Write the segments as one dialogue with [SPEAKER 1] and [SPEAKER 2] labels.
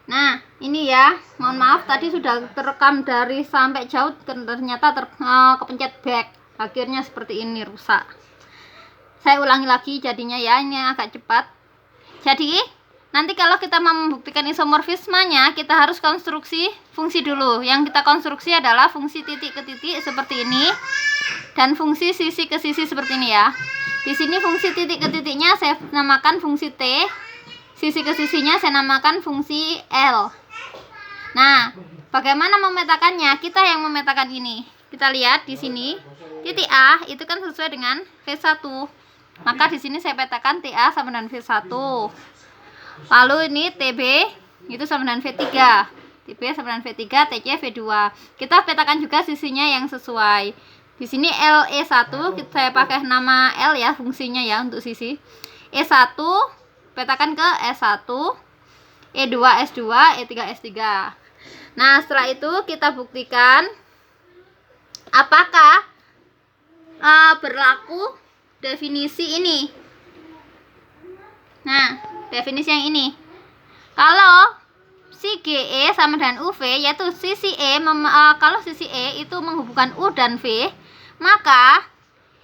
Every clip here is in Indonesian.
[SPEAKER 1] Nah, ini ya, mohon maaf tadi sudah terekam dari sampai jauh, ternyata kepencet back. Akhirnya seperti ini, rusak. Saya ulangi lagi jadinya ya, ini agak cepat. Jadi, nanti kalau kita mau membuktikan isomorfismenya, kita harus konstruksi fungsi dulu. Yang kita konstruksi adalah fungsi titik ke titik seperti ini, dan fungsi sisi ke sisi seperti ini ya. Di sini fungsi titik ke titiknya saya namakan fungsi T. Sisi ke sisinya saya namakan fungsi L. Nah, bagaimana memetakannya? Kita yang memetakan ini. Kita lihat di sini, titik A itu kan sesuai dengan V1. Maka di sini saya petakan TA sama dengan V1. Lalu ini TB itu sama dengan V3. TB sama dengan V3, TC V2. Kita petakan juga sisinya yang sesuai. Di sini LE1 saya pakai nama L ya, fungsinya ya untuk sisi. E1 petakan ke S1, E2 S2, E3 S3. Nah, setelah itu kita buktikan apakah berlaku definisi ini. Nah, definisi yang ini. Kalau si GE sama dengan UV, yaitu sisi E, kalau sisi E itu menghubungkan U dan V, maka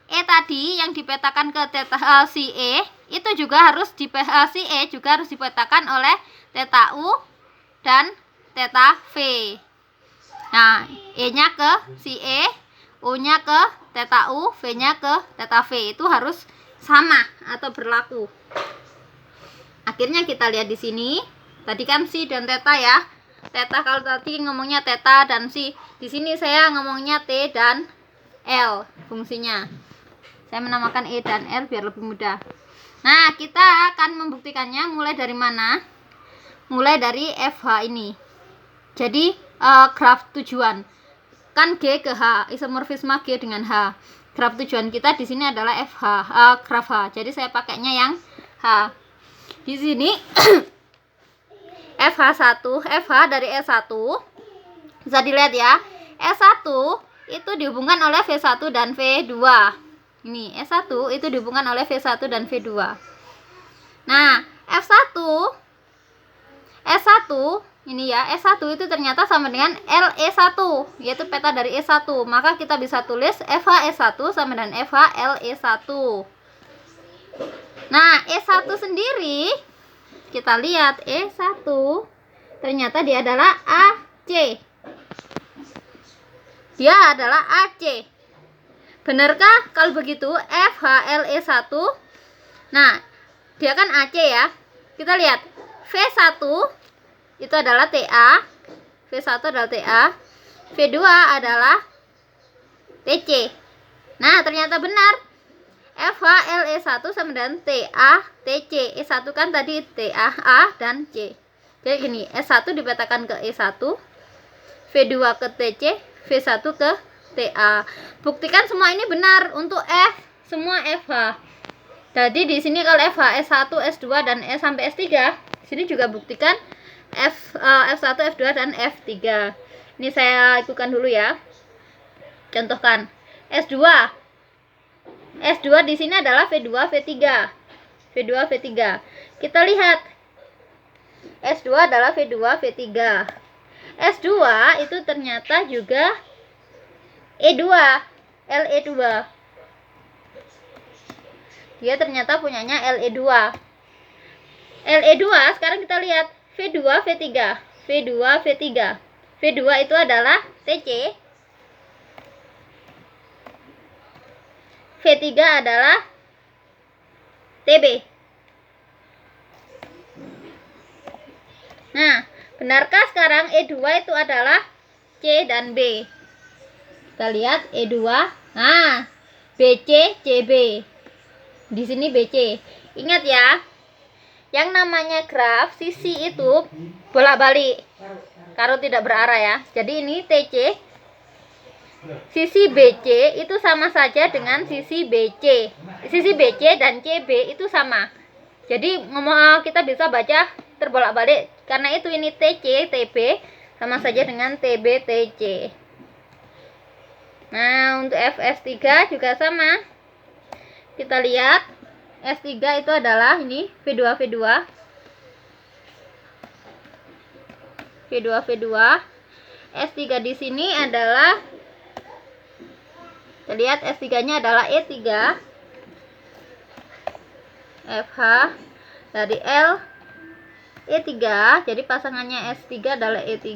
[SPEAKER 1] E tadi yang dipetakan ke si E itu juga harus si E juga harus dipetakan oleh θ U dan θ V. Nah, E-nya ke si E, U-nya ke θ U, V-nya ke θ V. Itu harus sama atau berlaku. Akhirnya kita lihat di sini. Tadi kan si dan θ ya. Θ kalau tadi ngomongnya θ dan si. Di sini saya ngomongnya T dan L fungsinya. Saya menamakan E dan L biar lebih mudah. Nah, kita akan membuktikannya mulai dari mana? Mulai dari FH ini. Jadi, graf tujuan. Kan G ke H, isomorfisme G dengan H. Graf tujuan kita di sini adalah FH, graf H. Jadi saya pakainya yang H. Di sini FH1, FH dari E1 bisa dilihat ya. E1 itu dihubungkan oleh V1 dan V2. Ini S1 itu dihubungkan oleh V1 dan V2. Nah, S1 ini ya, S1 itu ternyata sama dengan LE1, yaitu peta dari E1. Maka kita bisa tulis FH E1 sama dengan FH LE1. Nah, E1 sendiri kita lihat E1 ternyata dia adalah AC. Dia adalah AC. Benarkah kalau begitu FHLE1? Nah, dia kan AC ya. Kita lihat V1 itu adalah TA, V1 adalah TA, V2 adalah TC. Nah, ternyata benar. FHLE1 sama dengan TA, TC. E1 kan tadi TA, A, dan C. Jadi gini, S1 dipetakan ke E1, V2 ke TC, V1 ke TA. Buktikan semua ini benar untuk F, semua FH. Jadi di sini kalau FH S1, S2 dan S sampai S3, sini juga buktikan F1, F2 dan F3. Ini saya ikutkan dulu ya. Contohkan S2. S2 di sini adalah V2, V3. V2, V3. Kita lihat S2 adalah V2, V3. S2 itu ternyata juga E2, LE2. Dia ternyata punyanya LE2. LE2 sekarang kita lihat V2, V3. V2, V3. V2 itu adalah TC. V3 adalah TB. Nah, benarkah sekarang E2 itu adalah C dan B? Kita lihat E2. Nah, BC, CB. Di sini BC. Ingat ya, yang namanya graf sisi itu bolak-balik kalau tidak berarah ya. Jadi ini TC, sisi BC itu sama saja dengan sisi BC. Sisi BC dan CB itu sama. Jadi kita bisa baca terbolak-balik karena itu ini TC, TB sama saja dengan TB, TC. Nah, untuk FS3 juga sama. Kita lihat S3 itu adalah ini V2, V2. V2 V2. S3 di sini adalah, kita lihat S3-nya adalah E3 FH dari L E3, jadi pasangannya S3 adalah E3.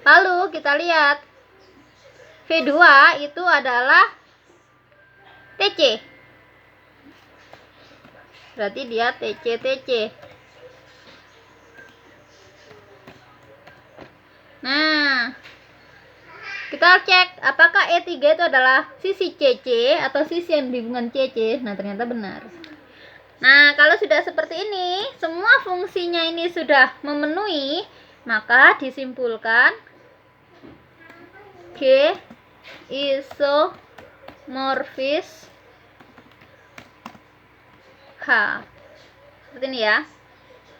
[SPEAKER 1] Lalu kita lihat V2 itu adalah TC, berarti dia TC. Nah, kita cek apakah E3 itu adalah sisi CC atau sisi yang dihubungkan CC. Nah, ternyata benar. Nah, kalau sudah seperti ini, semua fungsinya ini sudah memenuhi, maka disimpulkan G isomorfis H. Seperti ini ya.